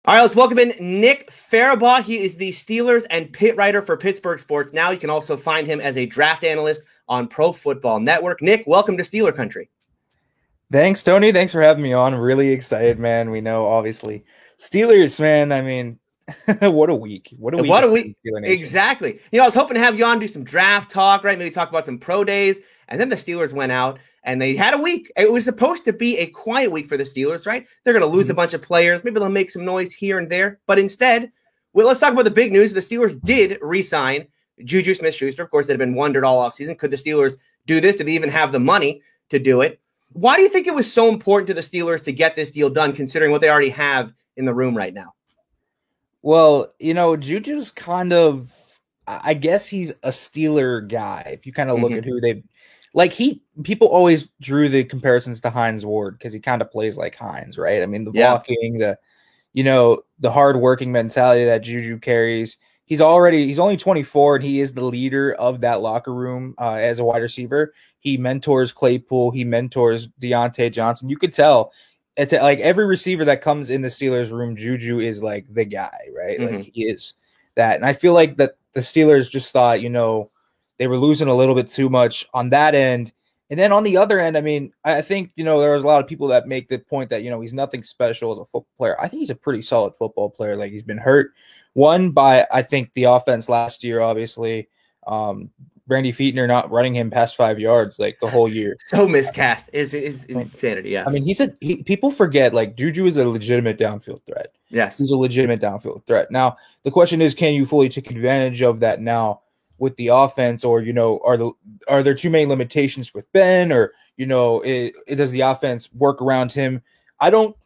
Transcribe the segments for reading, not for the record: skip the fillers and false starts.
All right, let's welcome in Nick Farabaugh. He is the Steelers and Pitt writer for Pittsburgh Sports Now. You can also find him as a draft analyst on Pro Football Network. Nick, welcome to Steeler Country. Thanks, Tony. Thanks for having me on. I'm really excited, man. We know, obviously, Steelers, man. I mean, what a week. What a week. What a week. Exactly. I was hoping to have you on, do some draft talk, right? Maybe talk about some pro days. And then the Steelers went out and they had a week. It was supposed to be a quiet week for the Steelers, right? They're going to lose a bunch of players. Maybe they'll make some noise here and there. But instead, let's talk about the big news. The Steelers did re-sign Juju Smith-Schuster. Of course, it had been wondered all offseason. Could the Steelers do this? Did they even have the money to do it? Why do you think it was so important to the Steelers to get this deal done, considering what they already have in the room right now? Well, Juju's kind of, I guess he's a Steeler guy. If you kind of look at who they people always drew the comparisons to Hines Ward because he kind of plays like Hines, right? I mean, the blocking, the hard-working mentality that Juju carries. He's only 24, and he is the leader of that locker room as a wide receiver. He mentors Claypool. He mentors Deontay Johnson. You could tell it's like every receiver that comes in the Steelers room, Juju is like the guy, right? Like he is that. And I feel like that the Steelers just thought, they were losing a little bit too much on that end. And then on the other end, I mean, I think, there was a lot of people that make the point that, he's nothing special as a football player. I think he's a pretty solid football player. Like, he's been hurt. One by, I think, the offense last year, obviously. Brandy Fietner not running him past 5 yards like the whole year. So miscast is insanity. Yeah. I mean, people forget like Juju is a legitimate downfield threat. Yes. He's a legitimate downfield threat. Now, the question is, can you fully take advantage of that now with the offense, or, are there too many limitations with Ben, or, does the offense work around him? I thought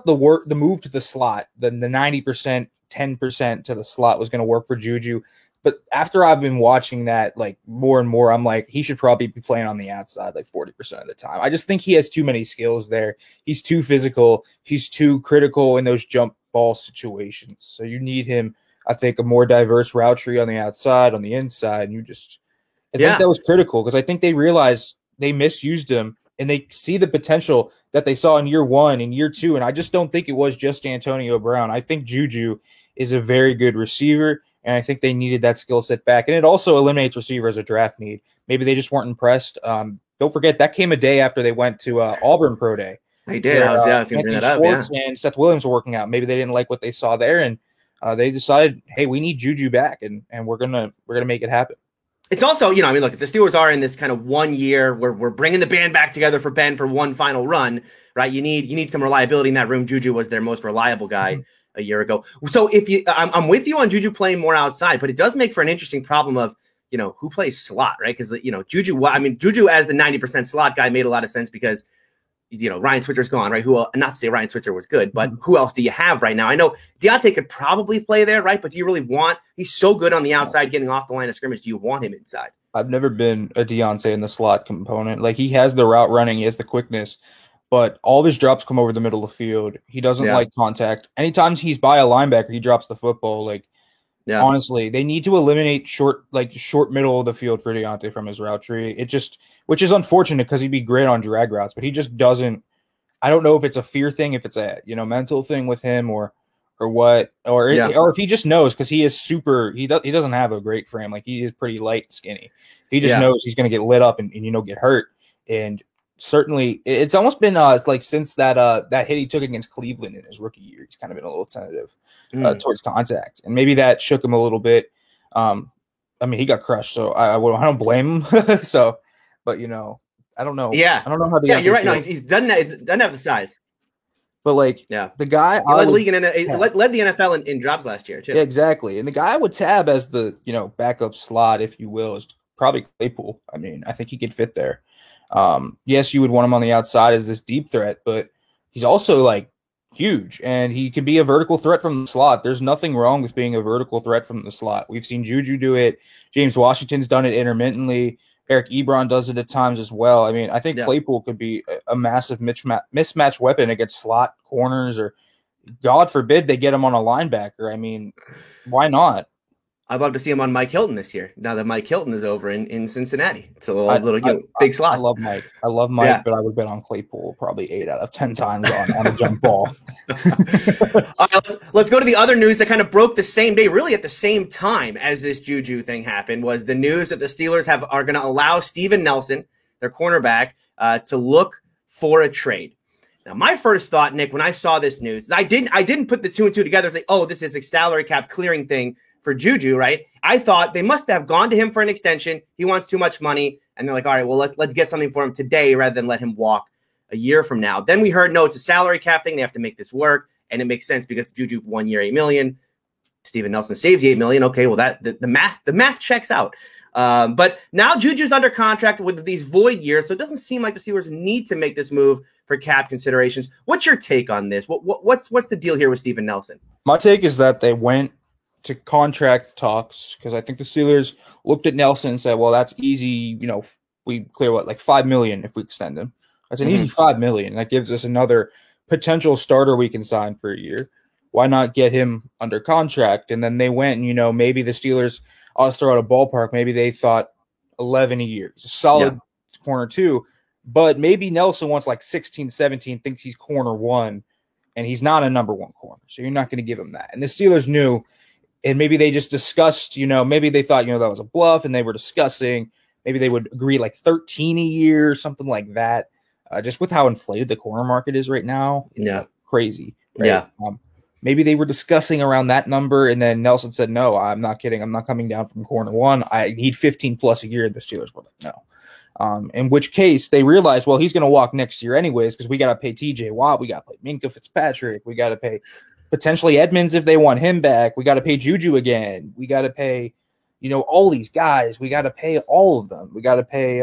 the move to the slot, the 90%, 10% to the slot was going to work for Juju. But after I've been watching that, like, more and more, I'm like, he should probably be playing on the outside like 40% of the time. I just think he has too many skills there. He's too physical. He's too critical in those jump ball situations. So you need him, I think, a more diverse route tree on the outside, on the inside. And I think that was critical because I think they realized they misused him and they see the potential that they saw in year one and year two. And I just don't think it was just Antonio Brown. I think Juju is a very good receiver. And I think they needed that skill set back. And it also eliminates receiver as a draft need. Maybe they just weren't impressed. Don't forget, that came a day after they went to Auburn Pro Day. They did. I was going to bring that up. Schwartz and Seth Williams were working out. Maybe they didn't like what they saw there. And they decided, hey, we need Juju back. And we're gonna make it happen. It's also, look, if the Steelers are in this kind of 1 year where we're bringing the band back together for Ben for one final run, right? You need some reliability in that room. Juju was their most reliable guy a year ago. So I'm with you on Juju playing more outside, but it does make for an interesting problem of, who plays slot, right? Because, Juju as the 90% slot guy made a lot of sense because, Ryan Switzer's gone, right? Not to say Ryan Switzer was good, but who else do you have right now? I know Deontay could probably play there, right? But do you really he's so good on the outside getting off the line of scrimmage. Do you want him inside? I've never been a Deontay in the slot component. Like, he has the route running, he has the quickness, but all of his drops come over the middle of the field. He doesn't like contact. Anytime he's by a linebacker, he drops the football. Honestly, they need to eliminate short middle of the field for Deontay from his route tree. Which is unfortunate because he'd be great on drag routes, but he just doesn't. I don't know if it's a fear thing, if it's a mental thing with him, or what, or if he just knows because he is super. He doesn't have a great frame. Like, he is pretty light and skinny. He just knows he's going to get lit up and get hurt. And certainly, it's almost been since that hit he took against Cleveland in his rookie year, he's kind of been a little tentative towards contact, and maybe that shook him a little bit. I mean, he got crushed, so I don't blame him. So, but I don't know. Yeah, I don't know how. You're right. No, he doesn't have the size. But the guy he led the league led the NFL in drops last year too. Yeah, exactly. And the guy I would tab as the backup slot, if you will, is probably Claypool. I mean, I think he could fit there. Yes, you would want him on the outside as this deep threat, but he's also huge, and he can be a vertical threat from the slot. There's nothing wrong with being a vertical threat from the slot. We've seen Juju do it. James Washington's done it intermittently. Eric Ebron does it at times as well. I mean, I think Claypool could be a massive mismatch weapon against slot corners, or God forbid they get him on a linebacker. I mean, why not? I'd love to see him on Mike Hilton this year. Now that Mike Hilton is over in Cincinnati, it's a little big slot. I love Mike. Yeah. But I would bet on Claypool probably 8 out of 10 times on a jump ball. All right, let's go to the other news that kind of broke the same day, really at the same time as this Juju thing happened. Was the news that the Steelers are going to allow Steven Nelson, their cornerback, to look for a trade. Now, my first thought, Nick, when I saw this news, I didn't put the 2 and 2 together. It's like, oh, this is a salary cap clearing thing for Juju, right? I thought they must have gone to him for an extension. He wants too much money. And they're like, all right, well, let's get something for him today rather than let him walk a year from now. Then we heard, no, it's a salary cap thing. They have to make this work. And it makes sense because Juju 1 year, $8 million. Steven Nelson saves you $8 million. Okay, well, the math checks out. But now Juju's under contract with these void years, so it doesn't seem like the Steelers need to make this move for cap considerations. What's your take on this? What's the deal here with Steven Nelson? My take is that they went to contract talks because I think the Steelers looked at Nelson and said, well, that's easy. We clear like $5 million if we extend him. That's an easy $5 million. That gives us another potential starter we can sign for a year. Why not get him under contract? And then they went and, maybe the Steelers, I'll throw out a ballpark. Maybe they thought 11 a year. It's a solid corner 2, but maybe Nelson wants like 16, 17, thinks he's corner 1, and he's not a number 1 corner. So you're not going to give him that. And the Steelers knew, and maybe they just discussed, maybe they thought, that was a bluff, and they were discussing, maybe they would agree like 13 a year or something like that. Just with how inflated the corner market is right now. It's like crazy. Right? Yeah. Maybe they were discussing around that number, and then Nelson said, no, I'm not kidding. I'm not coming down from corner 1. I need 15 plus a year. And the Steelers were like, no. In which case they realized, well, he's going to walk next year anyways because we got to pay TJ Watt. We got to pay Minkah Fitzpatrick. We got to pay potentially Edmonds if they want him back. We got to pay Juju again. We got to pay, all these guys. We got to pay all of them. We got to pay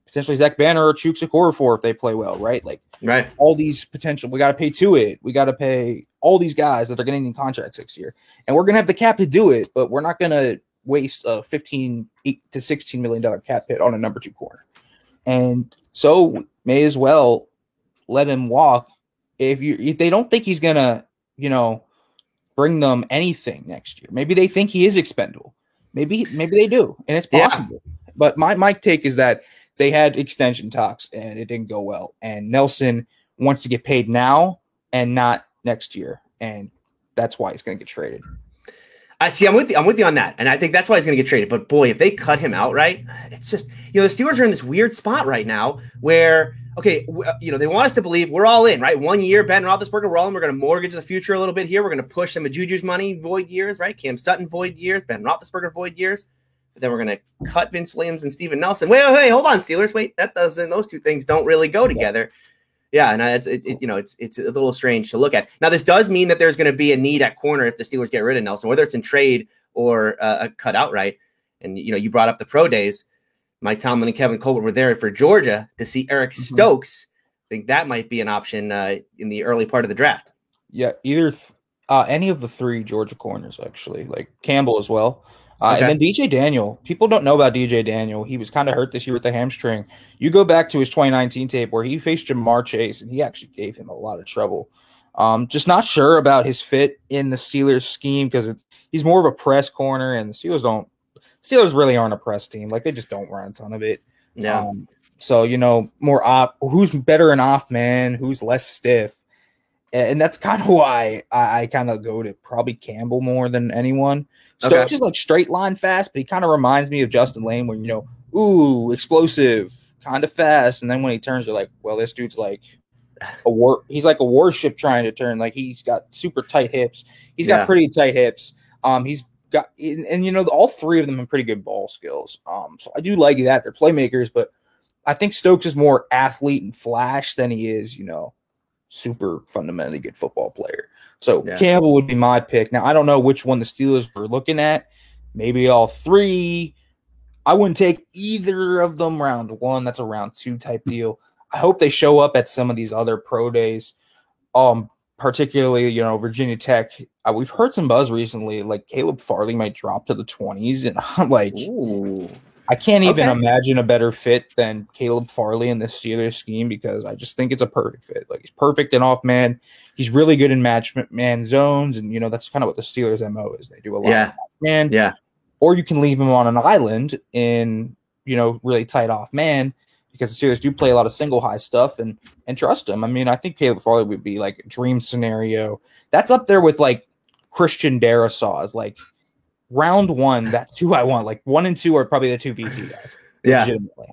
potentially Zach Banner or Chuks Okorafor if they play well, right? Like, right. All these potential. We got to pay Tuitt. We got to pay all these guys that are getting in contracts next year, and we're gonna have the cap to do it. But we're not gonna waste a $15 to $16 million cap hit on a number 2 corner, and so may as well let him walk. If they don't think he's gonna, bring them anything next year, maybe they think he is expendable. Maybe they do, and it's possible. Yeah. But my take is that they had extension talks and it didn't go well. And Nelson wants to get paid now and not next year. And that's why he's going to get traded. I see. I'm with you on that. And I think that's why he's going to get traded. But boy, if they cut him outright, it's just, the Steelers are in this weird spot right now where, okay, they want us to believe we're all in, right? 1 year, Ben Roethlisberger, we're all in. We're going to mortgage the future a little bit here. We're going to push some of Juju's money, void years, right? Cam Sutton, void years, Ben Roethlisberger, void years. But then we're going to cut Vince Williams and Steven Nelson. Wait, hold on, Steelers. Wait, those two things don't really go together. Yeah, and it's a little strange to look at. Now, this does mean that there's going to be a need at corner if the Steelers get rid of Nelson, whether it's in trade or a cut outright. And you brought up the pro days. Mike Tomlin and Kevin Colbert were there for Georgia to see Eric Stokes. I think that might be an option in the early part of the draft. Yeah, either any of the 3 Georgia corners, actually, like Campbell as well. Okay. And then DJ Daniel. People don't know about DJ Daniel. He was kind of hurt this year with the hamstring. You go back to his 2019 tape where he faced Jamar Chase, and he actually gave him a lot of trouble. Just not sure about his fit in the Steelers scheme because he's more of a press corner, and the Steelers really aren't a press team. Like, they just don't run a ton of it. Yeah. So, more off. Who's better in off man? Who's less stiff? And that's kind of why I kind of go to probably Campbell more than anyone. Stokes is like straight line fast, but he kind of reminds me of Justin Lane when, explosive, kind of fast. And then when he turns, you're like, well, this dude's like he's like a warship trying to turn. Like, he's got super tight hips. He's got pretty tight hips. He's got, and all 3 of them have pretty good ball skills. So I do like that. They're playmakers, but I think Stokes is more athlete and flash than he is, super fundamentally good football player. So Campbell would be my pick. Now, I don't know which one the Steelers were looking at. Maybe all 3. I wouldn't take either of them round 1. That's a round 2 type deal. I hope they show up at some of these other pro days, particularly, Virginia Tech. We've heard some buzz recently, like Caleb Farley might drop to the 20s. And I'm like, ooh. I can't even Okay. imagine a better fit than Caleb Farley in this Steelers scheme because I just think it's a perfect fit. Like he's perfect in off man. He's really good in match man zones, and that's kind of what the Steelers' MO is. They do a lot of man. Yeah. Or you can leave him on an island in really tight off man because the Steelers do play a lot of single high stuff and trust him. I mean, I think Caleb Farley would be like a dream scenario. That's up there with like Christian Darrisaw, like round one. That's who I want. Like 1 and 2 are probably the 2 VT guys. Legitimately.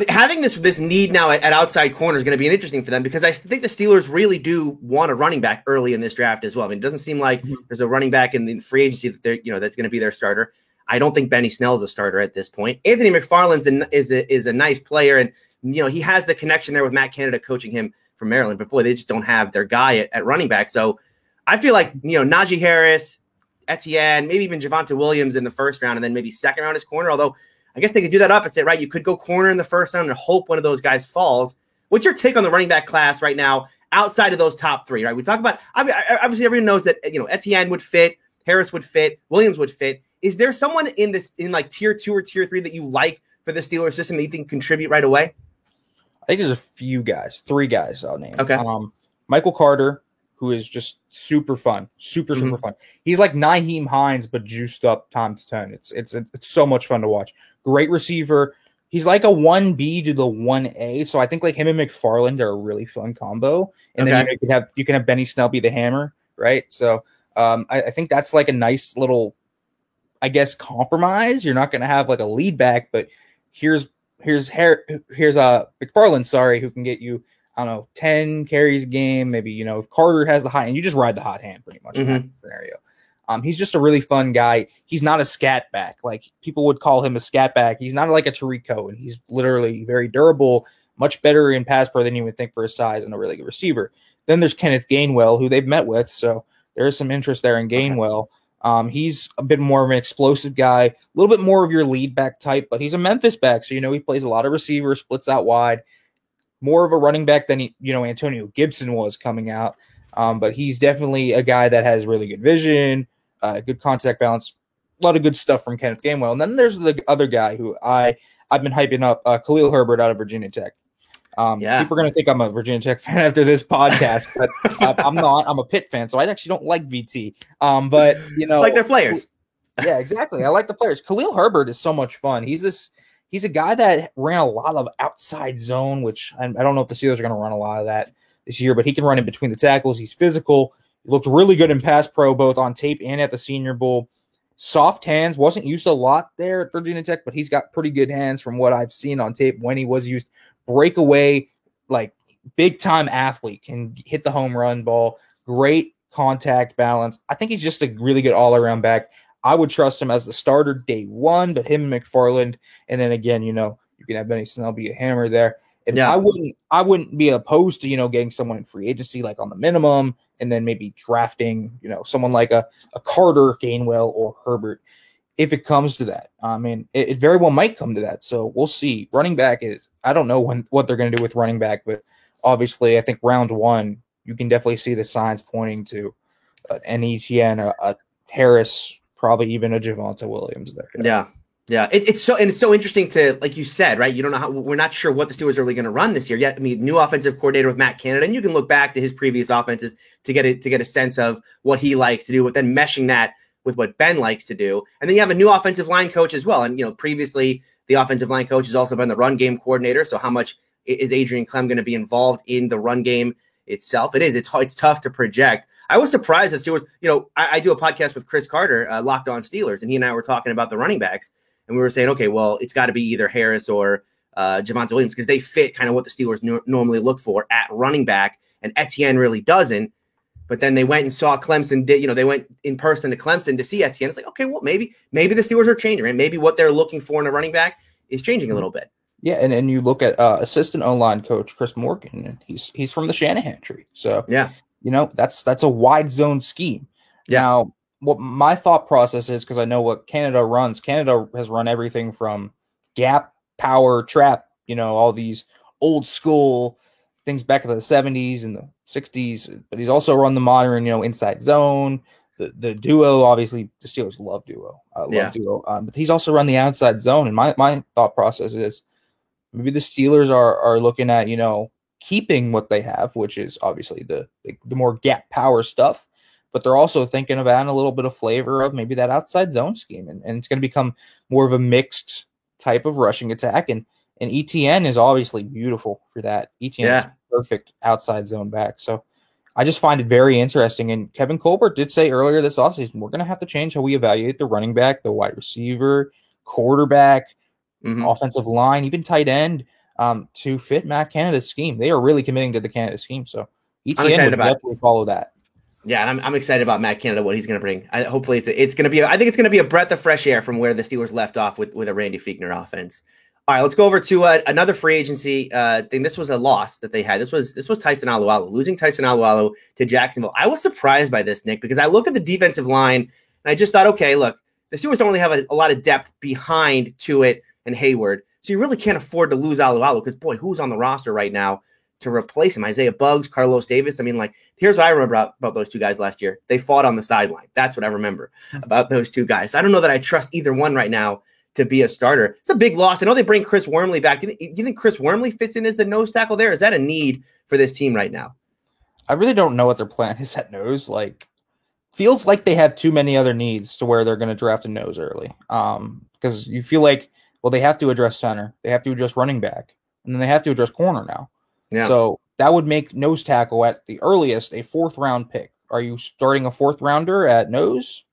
Having this need now at outside corner is going to be interesting for them because I think the Steelers really do want a running back early in this draft as well. I mean, it doesn't seem like there's a running back in the free agency that that's going to be their starter. I don't think Benny Snell is a starter at this point. Anthony McFarland is a nice player, and he has the connection there with Matt Canada coaching him from Maryland. But boy, they just don't have their guy at running back. So I feel like Najee Harris, Etienne, maybe even Javonte Williams in the first round, and then maybe second round as corner. Although I guess they could do that opposite, right? You could go corner in the first round and hope one of those guys falls. What's your take on the running back class right now outside of those top three, right? We talk about, obviously everyone knows that, Etienne would fit, Harris would fit, Williams would fit. Is there someone in like tier 2 or tier 3 that you like for the Steelers system that you think contribute right away? I think there's a few guys, 3 guys I'll name. Okay. Michael Carter, who is just super fun, super fun. He's like Nyheim Hines, but juiced up times 10. It's so much fun to watch. Great receiver. He's like a 1B to the 1A. So I think like him and McFarland are a really fun combo. And then you can have Benny Snell be the hammer, right? So I think that's like a nice little, I guess, compromise. You're not going to have like a lead back, but here's McFarland, who can get you, I don't know, 10 carries a game. Maybe, if Carter has the high and you just ride the hot hand pretty much in that scenario. He's just a really fun guy. He's not a scat back. Like people would call him a scat back. He's not like a Tariq Cohen. He's literally very durable, much better in pass pro than you would think for his size and a really good receiver. Then there's Kenneth Gainwell, who they've met with. So there's some interest there in Gainwell. He's a bit more of an explosive guy, a little bit more of your lead back type, but he's a Memphis back. So, he plays a lot of receivers, splits out wide, more of a running back than Antonio Gibson was coming out. But he's definitely a guy that has really good vision, good contact balance, a lot of good stuff from Kenneth Gainwell. And then there's the other guy who I've been hyping up, Khalil Herbert out of Virginia Tech. People are going to think I'm a Virginia Tech fan after this podcast, but I'm not. I'm a Pitt fan, so I actually don't like VT. But like their players. Yeah, exactly. I like the players. Khalil Herbert is so much fun. He's a guy that ran a lot of outside zone, which I don't know if the Steelers are going to run a lot of that this year, but he can run in between the tackles. He's physical. He looked really good in pass pro, both on tape and at the Senior Bowl. Soft hands, wasn't used a lot there at Virginia Tech, but he's got pretty good hands from what I've seen on tape when he was used. Breakaway, like big time athlete, can hit the home run ball, great contact balance. I think he's just a really good all around back. I would trust him as the starter day one, but him and McFarland, and then again, you can have Benny Snell be a hammer there. And I wouldn't be opposed to, getting someone in free agency, like on the minimum, and then maybe drafting, someone like a Carter, Gainwell, or Herbert, if it comes to that. I mean, it very well might come to that. So we'll see. Running back I don't know what they're going to do with running back, but obviously I think round one, you can definitely see the signs pointing to an Etienne, a Harris, probably even a Javonte Williams there. Yeah. It's so interesting to, like you said, right? You don't know we're not sure what the Steelers are really going to run this year yet. I mean, new offensive coordinator with Matt Canada, and you can look back to his previous offenses to get a sense of what he likes to do, but then meshing that with what Ben likes to do. And then you have a new offensive line coach as well. And, previously the offensive line coach has also been the run game coordinator. So how much is Adrian Clem going to be involved in the run game itself? It's tough to project. I was surprised that Steelers, I do a podcast with Chris Carter, Locked On Steelers, and he and I were talking about the running backs. And we were saying, okay, well, it's got to be either Harris or Javonte Williams because they fit kind of what the Steelers normally look for at running back, and Etienne really doesn't. But then they went and saw Clemson. They went in person to Clemson to see Etienne. It's like, okay, well, maybe the Steelers are changing, right? Maybe what they're looking for in a running back is changing a little bit. Yeah, and you look at assistant O-line coach Chris Morgan, and he's from the Shanahan tree. So yeah, that's a wide zone scheme. Yeah. Now, what my thought process is, because I know what Canada runs. Canada has run everything from gap, power, trap, all these old school things back in the 70s and the 60s, but he's also run the modern, inside zone, the duo, obviously, the Steelers love duo. I love duo. But he's also run the outside zone. And my thought process is maybe the Steelers are looking at, keeping what they have, which is obviously the more gap power stuff. But they're also thinking of adding a little bit of flavor of maybe that outside zone scheme. And it's going to become more of a mixed type of rushing attack. And ETN is obviously beautiful for that. ETN is perfect outside zone back. So I just find it very interesting. And Kevin Colbert did say earlier this offseason, we're going to have to change how we evaluate the running back, the wide receiver, quarterback, offensive line, even tight end to fit Matt Canada's scheme. They are really committing to the Canada scheme. So ETN would definitely follow that. Yeah, and I'm excited about Matt Canada, what he's going to bring. Hopefully it's going to be, I think it's going to be a breath of fresh air from where the Steelers left off with a Randy Fichtner offense. All right, let's go over to another free agency thing. This was a loss that they had. This was Tyson Alualu, losing Tyson Alualu to Jacksonville. I was surprised by this, Nick, because I looked at the defensive line and I just thought, okay, look, the Steelers don't really have a lot of depth behind Tuitt and Hayward, so you really can't afford to lose Alualu because, boy, who's on the roster right now to replace him? Isaiah Buggs, Carlos Davis. I mean, here's what I remember about those two guys last year. They fought on the sideline. That's what I remember about those two guys. I don't know that I trust either one right now to be a starter. It's a big loss. I know they bring Chris Wormley back. Do you think Chris Wormley fits in as the nose tackle there? Is that a need for this team right now? I really don't know what their plan is at nose. Feels like they have too many other needs to where they're going to draft a nose early. Because you feel like, well, they have to address center, they have to address running back, and then they have to address corner now. Yeah. So that would make nose tackle at the earliest a 4th round pick. Are you starting a 4th rounder at nose?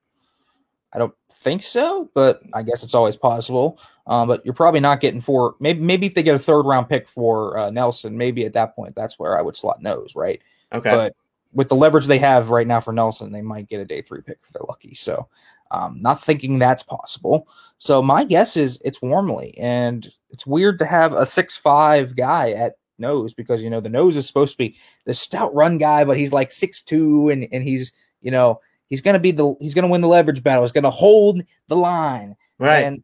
I don't think so, but I guess it's always possible. But you're probably not getting 4. Maybe if they get a 3rd round pick for Nelson, maybe at that point that's where I would slot nose, right? Okay. But with the leverage they have right now for Nelson, they might get a day 3 pick if they're lucky. So not thinking that's possible. So my guess is it's Wormley, and it's weird to have a 6'5" guy at nose because, the nose is supposed to be the stout run guy, but he's like 6'2", and he's, he's going to win the leverage battle. He's going to hold the line. Right. And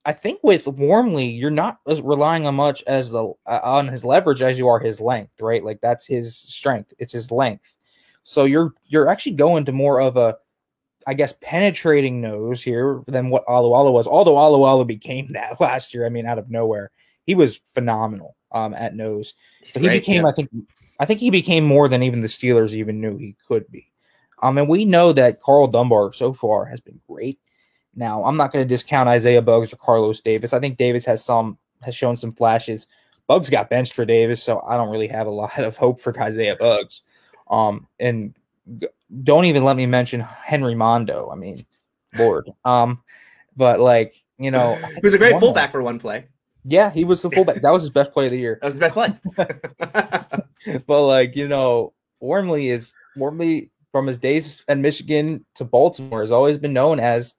I think with Wormley, you're not as relying on much as on his leverage as you are his length, right? Like that's his strength. It's his length. So you're actually going to more of a, I guess, penetrating nose here than what Alualu was. Although Alualu became that last year, I mean, out of nowhere, he was phenomenal at nose. But he became, I think he became more than even the Steelers even knew he could be. And we know that Carl Dunbar so far has been great. Now, I'm not going to discount Isaiah Buggs or Carlos Davis. I think Davis has shown some flashes. Buggs got benched for Davis, so I don't really have a lot of hope for Isaiah Buggs. And don't even let me mention Henry Mondo. I mean, Lord. But he was a great fullback for one play. Yeah, he was the fullback. That was his best play of the year. That was his best play. But Wormley from his days at Michigan to Baltimore has always been known as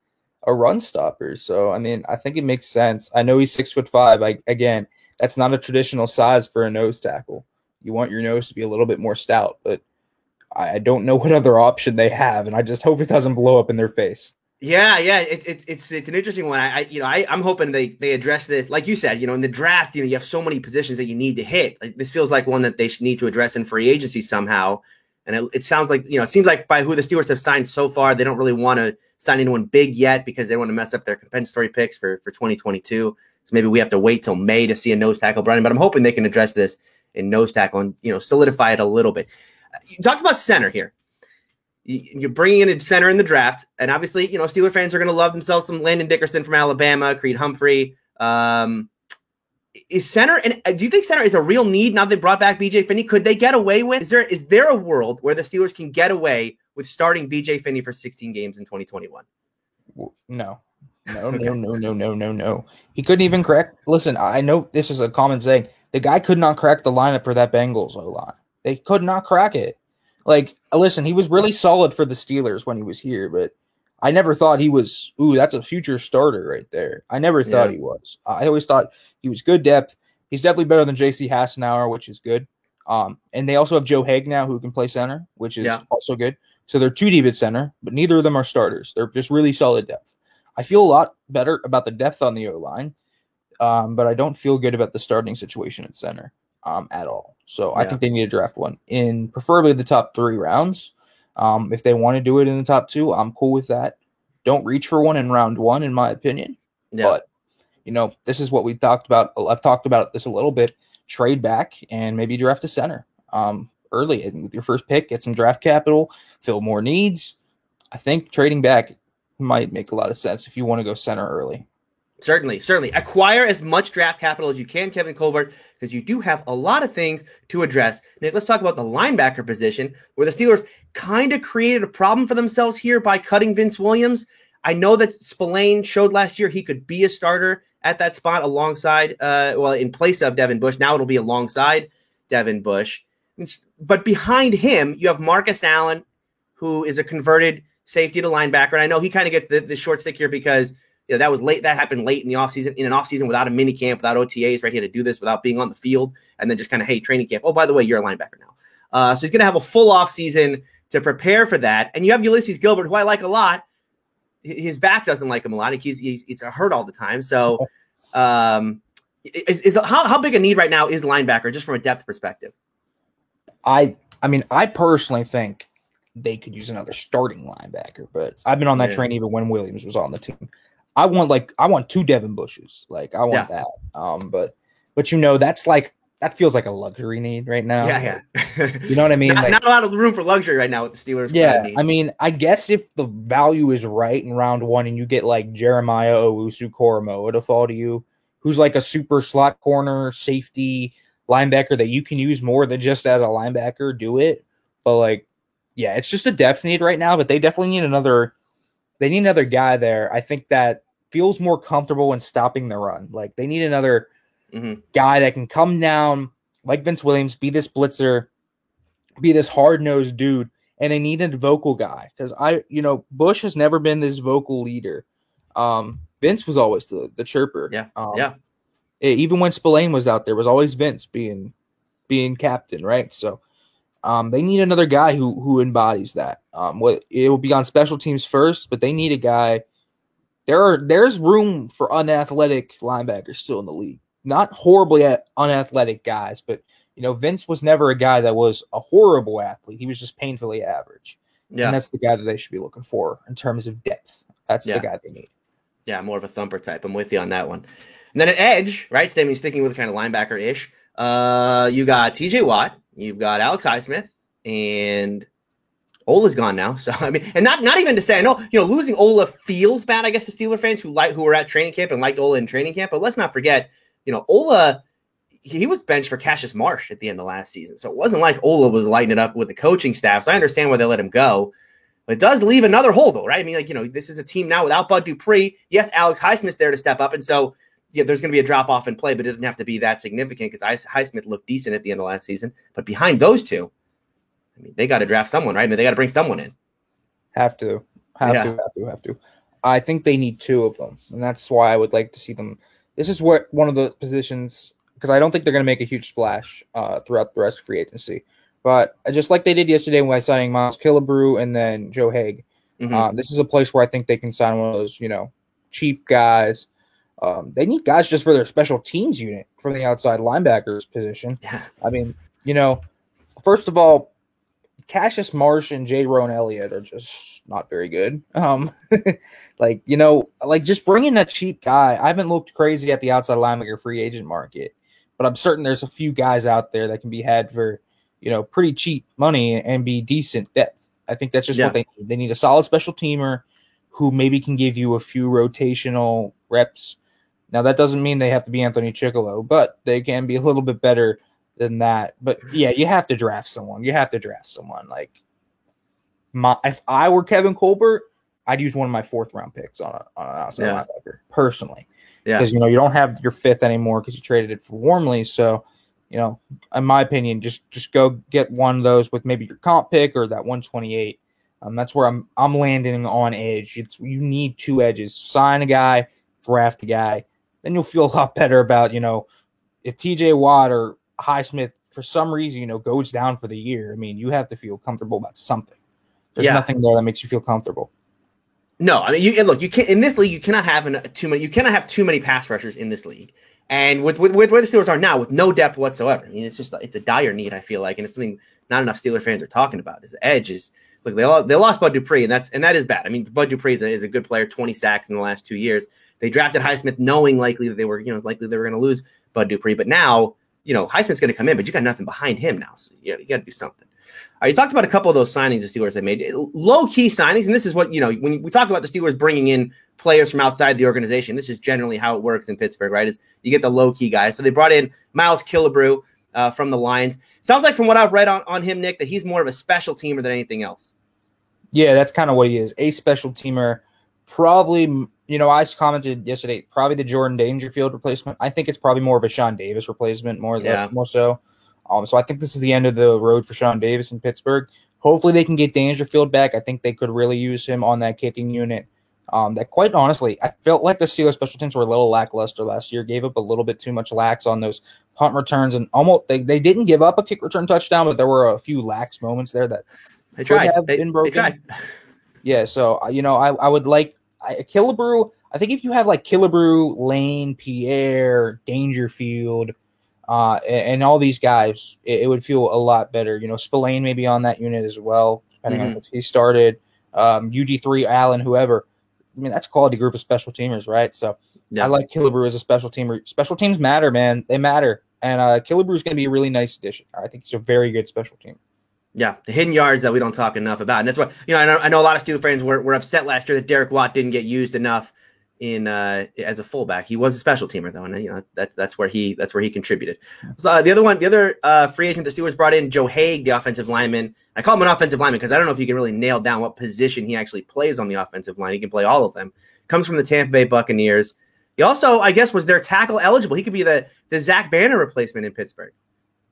a run stopper. So, I mean, I think it makes sense. I know he's 6'5". Again, that's not a traditional size for a nose tackle. You want your nose to be a little bit more stout, but I don't know what other option they have, and I just hope it doesn't blow up in their face. Yeah, it's an interesting one. I'm hoping they address this, like you said. In the draft, you have so many positions that you need to hit. This feels like one that they should need to address in free agency somehow. And it sounds like it seems like by who the Steelers have signed so far, they don't really want to sign anyone big yet because they want to mess up their compensatory picks for 2022. So maybe we have to wait till May to see a nose tackle, Brian. But I'm hoping they can address this in nose tackle and solidify it a little bit. You talked about center here. You're bringing in a center in the draft, and obviously, Steeler fans are going to love themselves some Landon Dickerson from Alabama, Creed Humphrey. Is center, and do you think center is a real need now they brought back BJ Finney? Could they get away with? Is there a world where the Steelers can get away with starting BJ Finney for 16 games in 2021? No. No. He couldn't even crack. Listen, I know this is a common saying. The guy could not crack the lineup for that Bengals O-line. They could not crack it. Listen, he was really solid for the Steelers when he was here, but I never thought he was, that's a future starter right there. I never thought he was. I always thought he was good depth. He's definitely better than J.C. Hassenauer, which is good. And they also have Joe Haig now who can play center, which is also good. So they're 2 deep at center, but neither of them are starters. They're just really solid depth. I feel a lot better about the depth on the O-line, but I don't feel good about the starting situation at center at all. So I think they need to draft one in preferably the top 3 rounds. If they want to do it in the top 2, I'm cool with that. Don't reach for one in round 1, in my opinion. Yeah. But, this is what we talked about. I've talked about this a little bit. Trade back and maybe draft a center early and with your first pick, get some draft capital, fill more needs. I think trading back might make a lot of sense if you want to go center early. Certainly. Acquire as much draft capital as you can, Kevin Colbert, because you do have a lot of things to address. Nick, let's talk about the linebacker position, where the Steelers kind of created a problem for themselves here by cutting Vince Williams. I know that Spillane showed last year he could be a starter at that spot alongside, in place of Devin Bush. Now it'll be alongside Devin Bush. But behind him, you have Marcus Allen, who is a converted safety to linebacker. And I know he kind of gets the short stick here because that was late. That happened late in the offseason, in an offseason without a mini camp, without OTAs, right? He had to do this without being on the field and then just kind of, hey, training camp. Oh, by the way, you're a linebacker now. So he's going to have a full offseason to prepare for that. And you have Ulysses Gilbert, who I like a lot. His back doesn't like him a lot. He's hurt all the time. So how big a need right now is linebacker, just from a depth perspective? I personally think they could use another starting linebacker, but I've been on that train even when Williams was on the team. I want 2 Devin Bushes. I want that. But that feels like a luxury need right now. Yeah. You know what I mean? Not a lot of room for luxury right now with the Steelers. Yeah. I mean, I guess if the value is right in round 1 and you get Jeremiah Owusu-Koramoah to fall to you, who's a super slot corner, safety, linebacker that you can use more than just as a linebacker, do it. But it's just a depth need right now, but they definitely need another guy there. I think that feels more comfortable in stopping the run. They need another guy that can come down like Vince Williams, be this blitzer, be this hard-nosed dude, and they need a vocal guy because Bush has never been this vocal leader. Vince was always the chirper. Yeah. Even when Spillane was out there, was always Vince being captain, right? So they need another guy who embodies that. It will be on special teams first, but they need a guy. There's room for unathletic linebackers still in the league. Not horribly unathletic guys, but Vince was never a guy that was a horrible athlete. He was just painfully average. Yeah. And that's the guy that they should be looking for in terms of depth. That's the guy they need. Yeah, more of a thumper type. I'm with you on that one. And then at edge, right? Sticking with kind of linebacker-ish, you got TJ Watt, you've got Alex Highsmith, and Ola's gone now. So and not even to say, I know losing Ola feels bad, I guess, to Steeler fans who were at training camp and liked Ola in training camp. But let's not forget, Ola, he was benched for Cassius Marsh at the end of last season. So it wasn't like Ola was lighting it up with the coaching staff. So I understand why they let him go. But it does leave another hole, though, right? This is a team now without Bud Dupree. Yes, Alex Highsmith's there to step up, and so there's going to be a drop off in play, but it doesn't have to be that significant because Highsmith looked decent at the end of last season. But behind those two, they got to draft someone, right? They got to bring someone in. Have to. I think they need 2 of them, and that's why I would like to see them. This is one of the positions, because I don't think they're going to make a huge splash throughout the rest of free agency. But just like they did yesterday by signing Miles Killebrew and then Joe Haig, this is a place where I think they can sign one of those, cheap guys. They need guys just for their special teams unit from the outside linebackers position. Yeah. First of all, Cassius Marsh and J. Rowan Elliott are just not very good. Just bringing that cheap guy. I haven't looked crazy at the outside linebacker free agent market, but I'm certain there's a few guys out there that can be had for, pretty cheap money and be decent depth. I think that's just what they need. They need a solid special teamer who maybe can give you a few rotational reps. Now, that doesn't mean they have to be Anthony Chickillo, but they can be a little bit better than that. But, yeah, you have to draft someone. If I were Kevin Colbert, I'd use one of my 4th-round picks on an outside linebacker, personally. Because, you don't have your 5th anymore because you traded it for Wormley. So, in my opinion, just go get one of those with maybe your comp pick or that 128. That's where I'm landing on edge. You need 2 edges. Sign a guy, draft a guy. Then you'll feel a lot better about, if TJ Watt or Highsmith for some reason, goes down for the year. You have to feel comfortable about something. There's nothing there that makes you feel comfortable. No, you can't in this league. You cannot have too many. You cannot have too many pass rushers in this league. And with where the Steelers are now, with no depth whatsoever, it's a dire need. I feel like, and it's something not enough Steeler fans are talking about. Is the edge is look, they lost Bud Dupree, and that is bad. I mean, Bud Dupree is a good player, 20 sacks in the last 2 years. They drafted Highsmith knowing likely that they were, likely they were going to lose Bud Dupree, but now, Highsmith's going to come in, but you got nothing behind him now, so you got to do something. All right, you talked about a couple of those signings the Steelers have made, low-key signings, and this is what, when we talk about the Steelers bringing in players from outside the organization, this is generally how it works in Pittsburgh, right, is you get the low-key guys. So they brought in Miles Killebrew from the Lions. Sounds like from what I've read on him, Nick, that he's more of a special teamer than anything else. Yeah, that's kind of what he is, a special teamer. Probably, I commented yesterday, probably the Jordan Dangerfield replacement. I think it's probably more of a Sean Davis replacement, more so. So I think this is the end of the road for Sean Davis in Pittsburgh. Hopefully they can get Dangerfield back. I think they could really use him on that kicking unit. That quite honestly, I felt like the Steelers special teams were a little lackluster last year, gave up a little bit too much lax on those punt returns, and almost they didn't give up a kick return touchdown, but there were a few lax moments there that they tried. Been broken. They tried. Yeah, so I would like Killebrew. I think if you have like Killebrew, Lane, Pierre, Dangerfield, and all these guys, it would feel a lot better. Spillane may be on that unit as well, depending on if he started. UG3, Allen, whoever. I mean, that's a quality group of special teamers, right? So I like Killebrew as a special teamer. Special teams matter, man. They matter. And Killebrew is going to be a really nice addition. I think he's a very good special team. Yeah, the hidden yards that we don't talk enough about. And that's why, I know a lot of Steelers fans were upset last year that Derek Watt didn't get used enough as a fullback. He was a special teamer though, and that's where he contributed. So the other free agent the Steelers brought in, Joe Haig, the offensive lineman. I call him an offensive lineman because I don't know if you can really nail down what position he actually plays on the offensive line. He can play all of them. Comes from the Tampa Bay Buccaneers. He also, I guess, was their tackle eligible. He could be the Zach Banner replacement in Pittsburgh.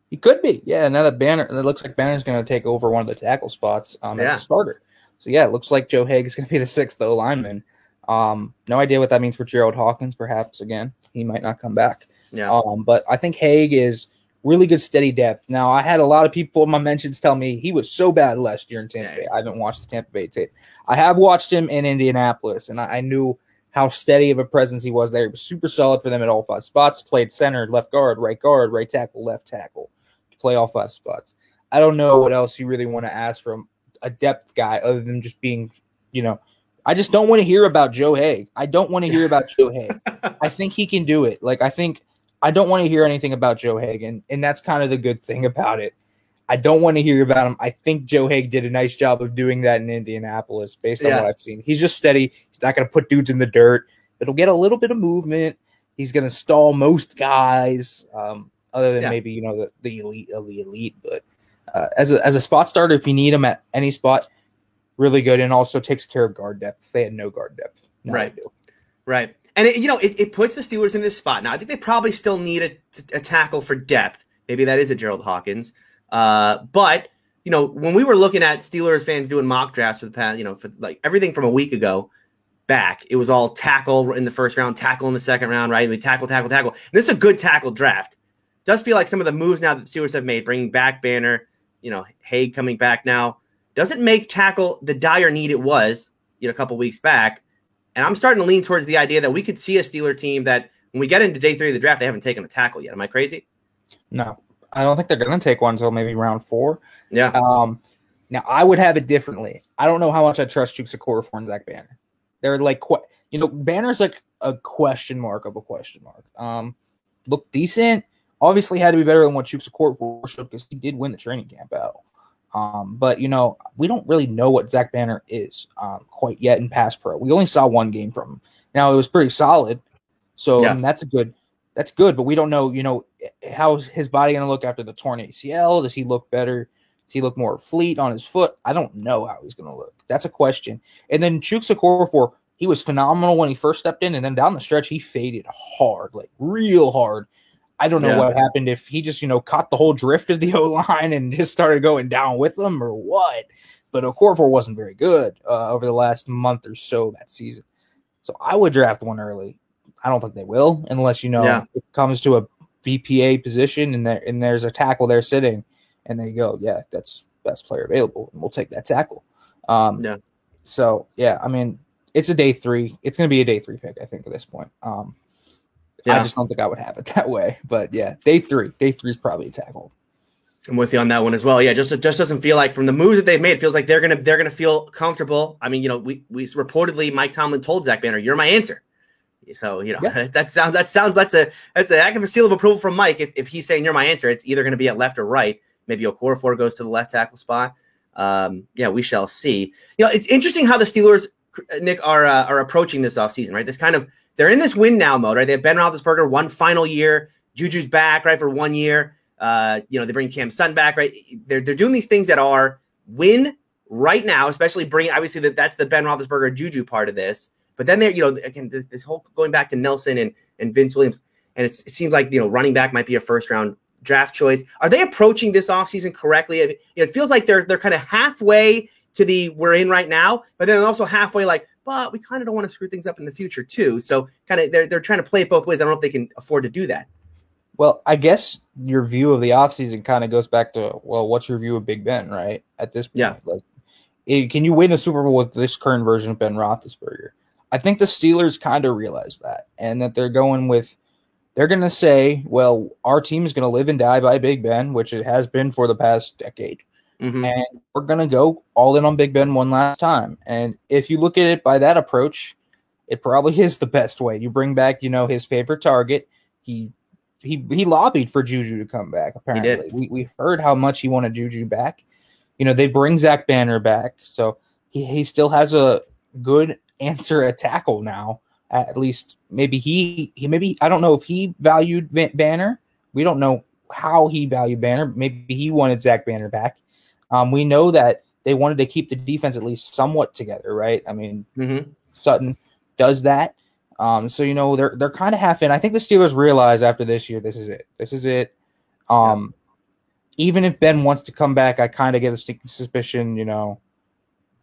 He could be, yeah. Now that Banner, it looks like Banner's going to take over one of the tackle spots as a starter. So yeah, it looks like Joe Haig is going to be the 6th lineman. No idea what that means for Gerald Hawkins. Perhaps again, he might not come back. Yeah. But I think Haig is really good, steady depth. Now, I had a lot of people in my mentions tell me he was so bad last year in Tampa Bay. I haven't watched the Tampa Bay tape. I have watched him in Indianapolis, and I knew how steady of a presence he was there. He was super solid for them at all 5 spots. Played center, left guard, right tackle, left tackle. Play all 5 spots. I don't know what else you really want to ask from a depth guy other than just being, I just don't want to hear about Joe Haig. I don't want to hear about Joe Haig. I think he can do it. I don't want to hear anything about Joe Haig, and that's kind of the good thing about it. I don't want to hear about him. I think Joe Haig did a nice job of doing that in Indianapolis based on what I've seen. He's just steady. He's not going to put dudes in the dirt. It'll get a little bit of movement. He's going to stall most guys, other than maybe, the elite of the elite. But as a spot starter, if you need him at any spot, really good, and also takes care of guard depth. If they had no guard depth. Right. And, it puts the Steelers in this spot. Now, I think they probably still need a tackle for depth. Maybe that is a Gerald Hawkins. But, when we were looking at Steelers fans doing mock drafts for the past, for like everything from a week ago back, it was all tackle in the first round, tackle in the second round, right? We tackle. And this is a good tackle draft. It does feel like some of the moves now that the Steelers have made, bringing back Banner, Haig coming back now, doesn't make tackle the dire need it was, a couple weeks back. And I'm starting to lean towards the idea that we could see a Steeler team that when we get into day 3 of the draft, they haven't taken a tackle yet. Am I crazy? No, I don't think they're going to take one until maybe round 4. Yeah. Now, I would have it differently. I don't know how much I trust Chukwuekorfor and Zach Banner. They're like, Banner's like a question mark of a question mark. Looked decent. Obviously had to be better than what Chukwuekorfor showed because he did win the training camp battle. But, we don't really know what Zach Banner is quite yet in pass pro. We only saw 1 game from him. Now, it was pretty solid. So that's good, but we don't know, how's his body going to look after the torn ACL? Does he look better? Does he look more fleet on his foot? I don't know how he's going to look. That's a question. And then Chukwuekorfor, he was phenomenal when he first stepped in, and then down the stretch, he faded hard, like real hard. I don't know what happened, if he just, caught the whole drift of the O-line and just started going down with them or what. But Okorafor wasn't very good over the last month or so that season. So I would draft one early. I don't think they will, unless, it comes to a BPA position and there's a tackle there sitting, and they go, that's best player available, and we'll take that tackle. So, I mean, it's a day 3. It's going to be a day 3 pick, I think, at this point. I just don't think I would have it that way. But, day 3. Day 3 is probably a tackle. I'm with you on that one as well. Yeah, just it just doesn't feel like from the moves that they've made, it feels like they're gonna feel comfortable. I mean, we reportedly Mike Tomlin told Zach Banner, "You're my answer." So Yeah. that sounds that's a heck of a seal of approval from Mike. If he's saying you're my answer, it's either going to be at left or right. Maybe Okorafor goes to the left tackle spot. We shall see. It's interesting how the Steelers, Nick, are approaching this offseason, right? This kind of they're in this win now mode, right? They have Ben Roethlisberger one final year. Juju's back, right, for 1 year. They bring Cam Sutton back, right? They're doing these things that are win right now, especially obviously that's the Ben Roethlisberger Juju part of this. But then again, this whole going back to Nelson and Vince Williams, and it seems like, running back might be a first round draft choice. Are they approaching this offseason correctly? It feels like they're kind of halfway to the we're in right now, but then also halfway like, but we kind of don't want to screw things up in the future too. So kind of they're trying to play it both ways. I don't know if they can afford to do that. Well, I guess your view of the offseason kind of goes back to, well, what's your view of Big Ben, right? At this point, can you win a Super Bowl with this current version of Ben Roethlisberger? I think the Steelers kind of realize that, and that they're going to say, well, our team is going to live and die by Big Ben, which it has been for the past decade. Mm-hmm. And we're going to go all in on Big Ben one last time. And if you look at it by that approach, it probably is the best way. You bring back, his favorite target. He lobbied for Juju to come back, apparently. We heard how much he wanted Juju back. They bring Zach Banner back, so he still has a good answer at tackle now. At least maybe I don't know if he valued Banner. We don't know how he valued Banner. Maybe he wanted Zach Banner back. We know that they wanted to keep the defense at least somewhat together, right? I mean, Sutton does that. So they're kind of half in. I think the Steelers realize after this year, this is it. Even if Ben wants to come back, I kind of get a sneaking suspicion,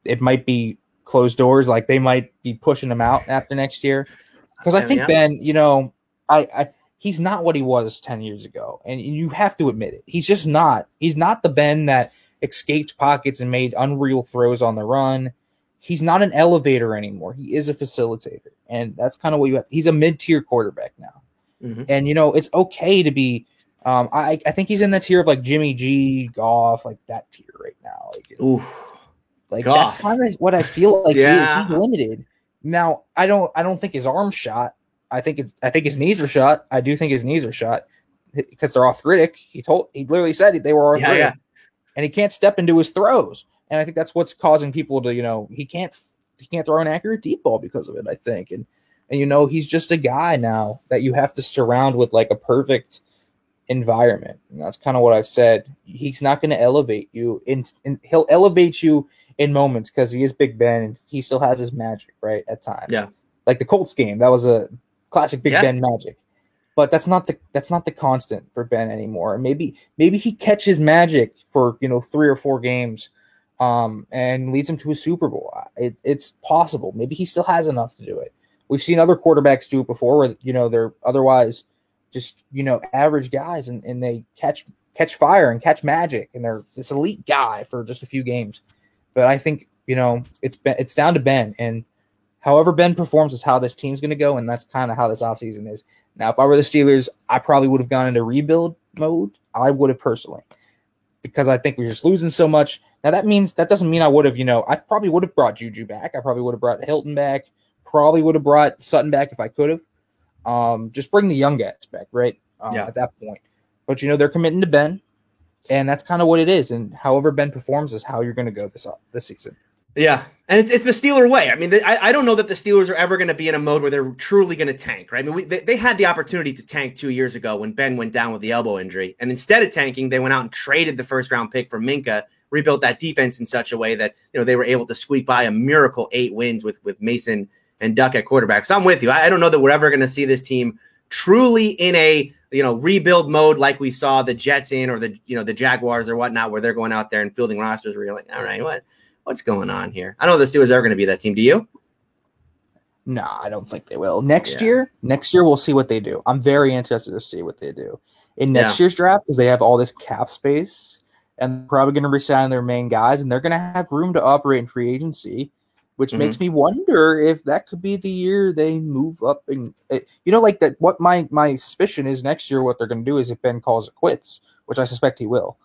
it might be closed doors. Like they might be pushing him out after next year. Because I think Ben, he's not what he was 10 years ago. And you have to admit it. He's just not. He's not the Ben that escaped pockets and made unreal throws on the run. He's not an elevator anymore. He is a facilitator. And that's kind of what you have. He's a mid-tier quarterback now. Mm-hmm. And, it's okay to be I think he's in the tier of like Jimmy G, Goff, like that tier right now. Like that's kind of what I feel like he is. He's limited. Now, I don't think his arm's shot. I think his knees are shot. I do think his knees are shot because they're arthritic. He literally said they were arthritic. Yeah. And he can't step into his throws. And I think that's what's causing people to, he can't throw an accurate deep ball because of it, I think. And he's just a guy now that you have to surround with like a perfect environment. And that's kind of what I've said. He's not going to elevate you and he'll elevate you in moments because he is Big Ben and he still has his magic, right? At times. Yeah. Like the Colts game, that was a classic Big Ben magic. But that's not the constant for Ben anymore. Maybe he catches magic for 3 or 4 games and leads him to a Super Bowl. It's possible. Maybe he still has enough to do it. We've seen other quarterbacks do it before where they're otherwise just average guys and they catch fire and catch magic and they're this elite guy for just a few games. But I think it's down to Ben, and however Ben performs is how this team's going to go, and that's kind of how this offseason is. Now, if I were the Steelers, I probably would have gone into rebuild mode. I would have personally, because I think we're just losing so much. Now that doesn't mean I would have, I probably would have brought Juju back. I probably would have brought Hilton back. Probably would have brought Sutton back if I could have. Just bring the young guys back, right? At that point. But they're committing to Ben, and that's kind of what it is. And however Ben performs is how you're going to go this season. Yeah, and it's the Steeler way. I mean, I don't know that the Steelers are ever going to be in a mode where they're truly going to tank, right? I mean, they had the opportunity to tank 2 years ago when Ben went down with the elbow injury, and instead of tanking, they went out and traded the first-round pick for Minka, rebuilt that defense in such a way that they were able to squeak by a miracle 8 wins with Mason and Duck at quarterback. So I'm with you. I don't know that we're ever going to see this team truly in a rebuild mode like we saw the Jets in or the Jaguars or whatnot, where they're going out there and fielding rosters where you're like, all right, what's going on here? I don't know if the Steelers are going to be that team. Do you? No, I don't think they will. Next year, we'll see what they do. I'm very interested to see what they do in next year's draft because they have all this cap space and they're probably going to resign their main guys and they're going to have room to operate in free agency, which makes me wonder if that could be the year they move up. And like that. What my suspicion is next year, what they're going to do is if Ben calls it quits, which I suspect he will.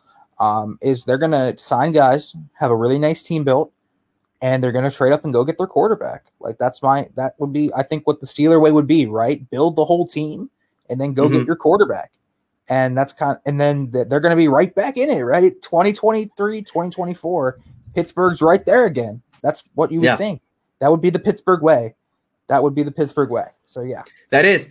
is they're going to sign guys, have a really nice team built, and they're going to trade up and go get their quarterback. Like that would be, I think, what the Steeler way would be, right? Build the whole team and then go get your quarterback. And and then they're going to be right back in it, right? 2023, 2024, Pittsburgh's right there again. That's what you would think. That would be the Pittsburgh way. So yeah, that is.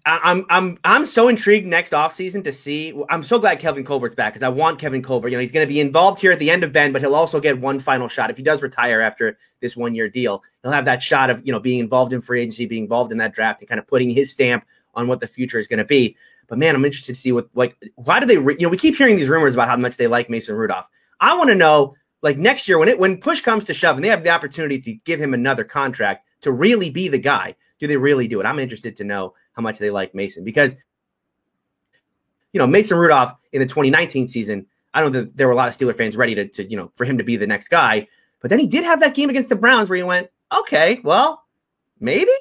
I'm so intrigued next offseason to see. I'm so glad Kevin Colbert's back because I want Kevin Colbert. He's going to be involved here at the end of Ben, but he'll also get one final shot. If he does retire after this 1-year deal, he'll have that shot of, being involved in free agency, being involved in that draft and kind of putting his stamp on what the future is going to be. But man, I'm interested to see why do they, we keep hearing these rumors about how much they like Mason Rudolph. I want to know, next year when push comes to shove and they have the opportunity to give him another contract to really be the guy, do they really do it? I'm interested to know how much they like Mason because, Mason Rudolph in the 2019 season, I don't think there were a lot of Steeler fans ready to for him to be the next guy. But then he did have that game against the Browns where he went, okay, well, maybe.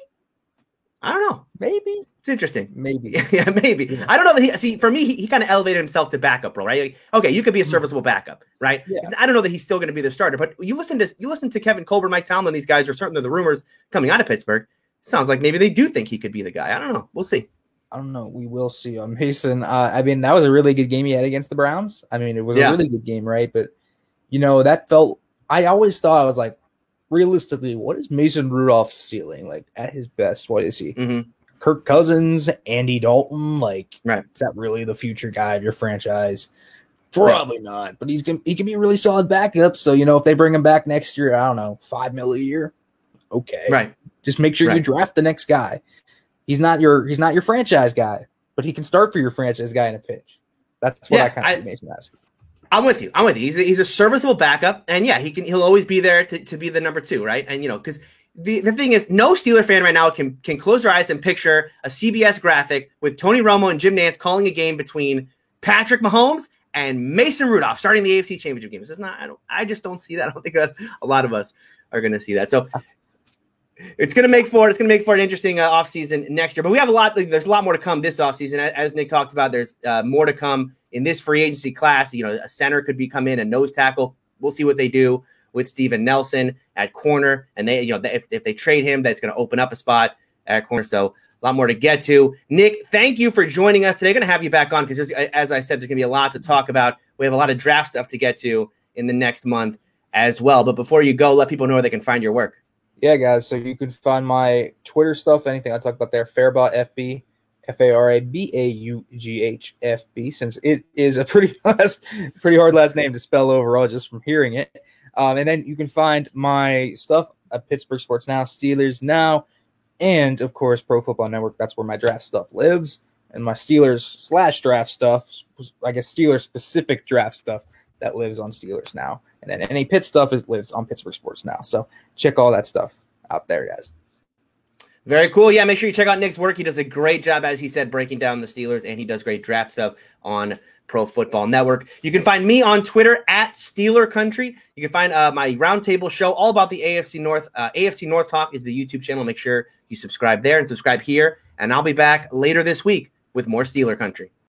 I don't know. Maybe. It's interesting. Maybe. Yeah, maybe. Yeah. I don't know that for me, he kind of elevated himself to backup role, right? Okay, you could be a serviceable backup, right? Yeah. I don't know that he's still going to be the starter, but you listen to Kevin Colbert, Mike Tomlin, these guys are certainly the rumors coming out of Pittsburgh. Sounds like maybe they do think he could be the guy. I don't know. We'll see. I don't know. We will see. Mason, that was a really good game he had against the Browns. It was a really good game, right? But, that felt – I always thought, I was like, realistically, what is Mason Rudolph's ceiling? At his best, what is he? Mm-hmm. Kirk Cousins, Andy Dalton, right. Is that really the future guy of your franchise? Probably not, but he can be a really solid backup. So, if they bring him back next year, I don't know, $5 million a year. Okay. Right. Just make sure you draft the next guy. He's not your franchise guy, but he can start for your franchise guy in a pinch. That's what I kind of see Mason as. I'm with you. He's a serviceable backup, and he'll always be there to be the number 2, right? And because the thing is, no Steeler fan right now can close their eyes and picture a CBS graphic with Tony Romo and Jim Nantz calling a game between Patrick Mahomes and Mason Rudolph starting the AFC Championship game. It's not. I just don't see that. I don't think that a lot of us are going to see that. So it's going to make for an interesting offseason next year. But we have there's a lot more to come this offseason. As Nick talked about, there's more to come in this free agency class. A center could come in, a nose tackle. We'll see what they do with Steven Nelson at corner. And they, if they trade him, that's going to open up a spot at corner. So a lot more to get to. Nick, thank you for joining us today. Going to have you back on because, as I said, there's going to be a lot to talk about. We have a lot of draft stuff to get to in the next month as well. But before you go, let people know where they can find your work. Yeah, guys. So you can find my Twitter stuff, anything I talk about there, Farabaugh FB, FARABAUGHFB, since it is a pretty hard last name to spell overall just from hearing it. And then you can find my stuff at Pittsburgh Sports Now, Steelers Now, and, of course, Pro Football Network. That's where my draft stuff lives. And my Steelers/draft stuff, I guess Steelers-specific draft stuff, that lives on Steelers Now. And then any Pitt stuff lives on Pittsburgh Sports Now. So check all that stuff out there, guys. Very cool. Yeah, make sure you check out Nick's work. He does a great job, as he said, breaking down the Steelers, and he does great draft stuff on Pro Football Network. You can find me on Twitter at Steeler Country. You can find my roundtable show all about the AFC North. AFC North Talk is the YouTube channel. Make sure you subscribe there and subscribe here. And I'll be back later this week with more Steeler Country.